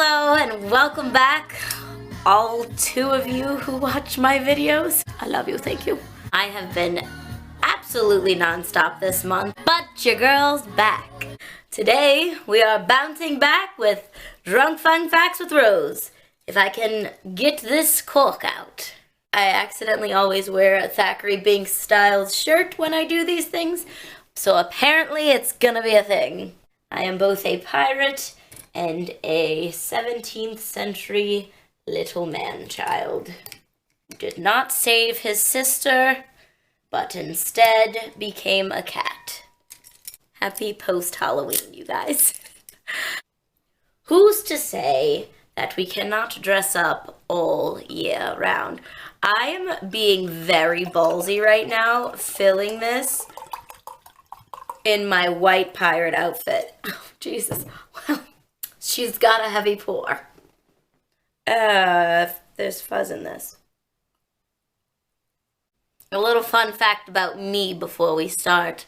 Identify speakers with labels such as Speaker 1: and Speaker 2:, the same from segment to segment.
Speaker 1: Hello and welcome back, all two of you who watch my videos. I love you, thank you. I have been absolutely non-stop this month, but your girl's back. Today, we are bouncing back with Drunk Fun Facts with Rose. If I can get this cork out. I accidentally always wear a Thackeray Binks style shirt when I do these things, so apparently it's gonna be a thing. I am both a pirate and a 17th century little man-child. Did not save his sister, but instead became a cat. Happy post-Halloween, you guys. Who's to say that we cannot dress up all year round? I'm being very ballsy right now, filling this in my white pirate outfit. Oh, Jesus. Well, she's got a heavy pour. There's fuzz in this. A little fun fact about me before we start.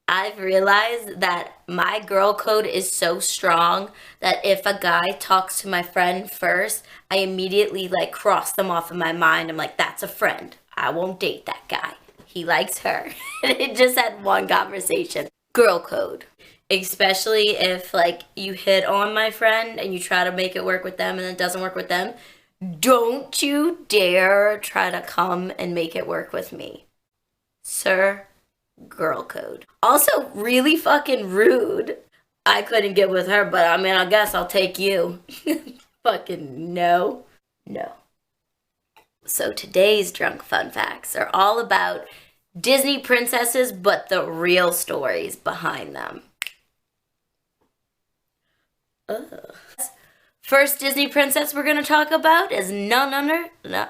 Speaker 1: I've realized that my girl code is so strong that if a guy talks to my friend first, I immediately cross them off in my mind. I'm like, that's a friend. I won't date that guy. He likes her. And it just had one conversation. Girl code. Especially if you hit on my friend and you try to make it work with them and it doesn't work with them. Don't you dare try to come and make it work with me. Sir. Girl code. Also, really fucking rude. I couldn't get with her, but I mean, I guess I'll take you. Fucking no. No. So today's drunk fun facts are all about Disney princesses, but the real stories behind them. Ugh. First Disney princess we're gonna talk about is none other. No.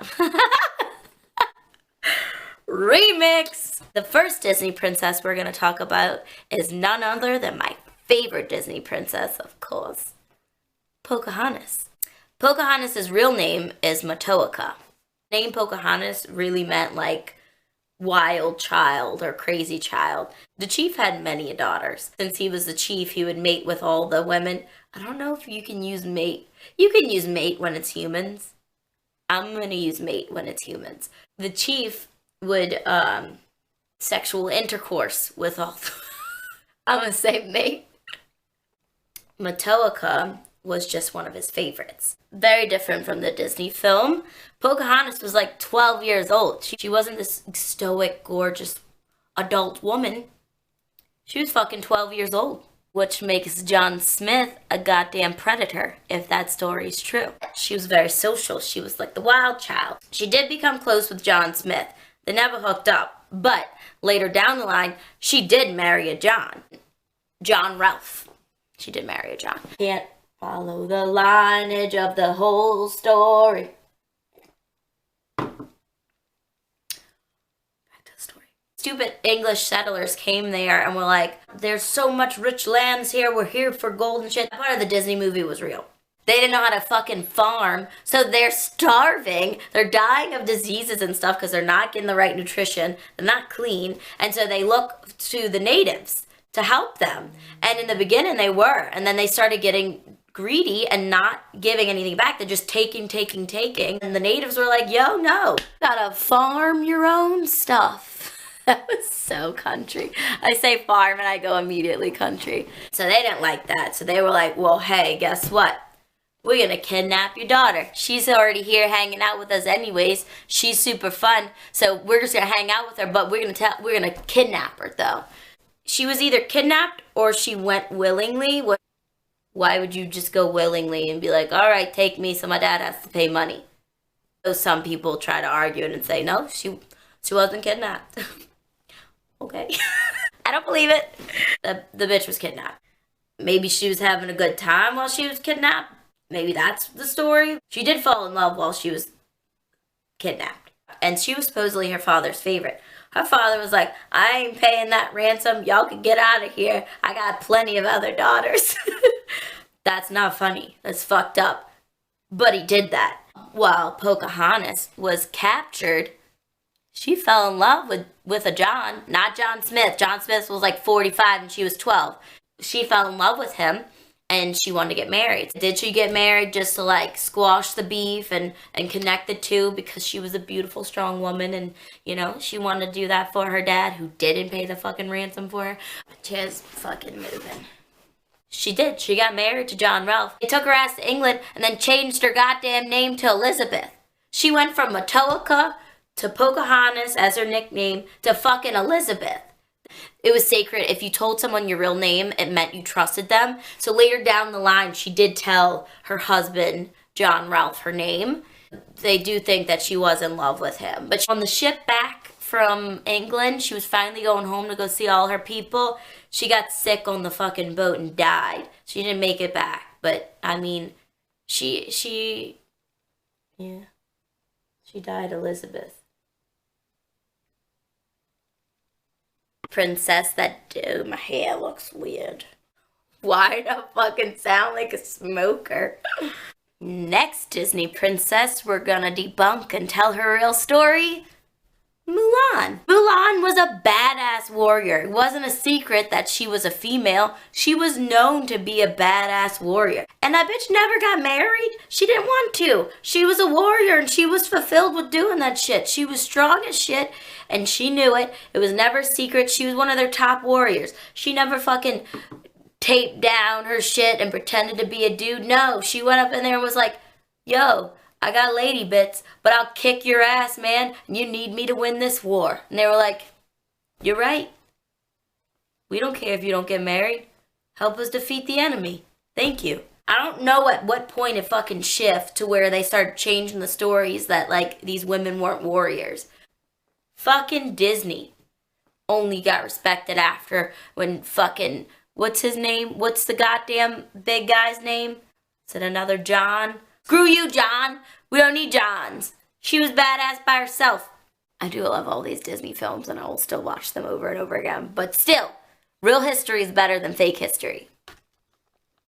Speaker 1: Remix! The first Disney princess we're going to talk about is none other than my favorite Disney princess, of course, Pocahontas. Pocahontas' real name is Matoaka. The name Pocahontas really meant wild child or crazy child. The chief had many daughters. Since he was the chief, he would mate with all the women. I don't know if you can use mate. You can use mate when it's humans. I'm going to use mate when it's humans. The chief would sexual intercourse with all I'm gonna say mate. Matoaka was just one of his favorites. Very different from the Disney film. Pocahontas was 12 years old. She wasn't this stoic, gorgeous adult woman. She was fucking 12 years old. Which makes John Smith a goddamn predator, if that story's true. She was very social. She was the wild child. She did become close with John Smith. They never hooked up, but later down the line, she did marry a John. John Ralph. She did marry a John. Can't follow the lineage of the whole story. Back to the story. Stupid English settlers came there and were like, there's so much rich lands here, we're here for gold and shit. Part of the Disney movie was real. They didn't know how to fucking farm, so they're starving. They're dying of diseases and stuff because they're not getting the right nutrition. They're not clean, and so they look to the natives to help them. And in the beginning, they were, and then they started getting greedy and not giving anything back. They're just taking. And the natives were like, yo, no. Gotta farm your own stuff. That was so country. I say farm, and I go immediately country. So they didn't like that. So they were like, well, hey, guess what? We're gonna kidnap your daughter. She's already here hanging out with us anyways. She's super fun, so we're just gonna hang out with her, but we're gonna kidnap her though. She was either kidnapped or she went willingly. Why would you just go willingly and be like, all right, take me, so my dad has to pay money? So some people try to argue it and say, no, she wasn't kidnapped. Okay. I don't believe it. The bitch was kidnapped. Maybe she was having a good time while she was kidnapped. Maybe that's the story. She did fall in love while she was kidnapped. And she was supposedly her father's favorite. Her father was like, I ain't paying that ransom. Y'all can get out of here. I got plenty of other daughters. That's not funny. That's fucked up. But he did that. While Pocahontas was captured, she fell in love with a John. Not John Smith. John Smith was 45 and she was 12. She fell in love with him. and she wanted to get married. Did she get married just to like squash the beef and connect the two because she was a beautiful, strong woman and, you know, she wanted to do that for her dad who didn't pay the fucking ransom for her? Just fucking moving. She did. She got married to John Ralph. They took her ass to England and then changed her goddamn name to Elizabeth. She went from Matoaka to Pocahontas as her nickname to fucking Elizabeth. It was sacred. If you told someone your real name, it meant you trusted them. So later down the line, she did tell her husband, John Ralph, her name. They do think that she was in love with him. But on the ship back from England, she was finally going home to go see all her people. She got sick on the fucking boat and died. She didn't make it back. But, I mean, she died Elizabeth. Princess my hair looks weird. Why do I fucking sound like a smoker? Next Disney princess we're gonna debunk and tell her real story. Mulan. Mulan was a badass warrior. It wasn't a secret that she was a female. She was known to be a badass warrior. And that bitch never got married. She didn't want to. She was a warrior and she was fulfilled with doing that shit. She was strong as shit and she knew it. It was never a secret. She was one of their top warriors. She never fucking taped down her shit and pretended to be a dude. No, she went up in there and was like, yo, I got lady bits, but I'll kick your ass, man, and you need me to win this war. And they were like, you're right. We don't care if you don't get married. Help us defeat the enemy. Thank you. I don't know at what point it fucking shift to where they started changing the stories that, like, these women weren't warriors. Fucking Disney only got respected after when fucking, what's his name? What's the goddamn big guy's name? Is it another John? Screw you, John. We don't need Johns. She was badass by herself. I do love all these Disney films and I will still watch them over and over again. But still, real history is better than fake history.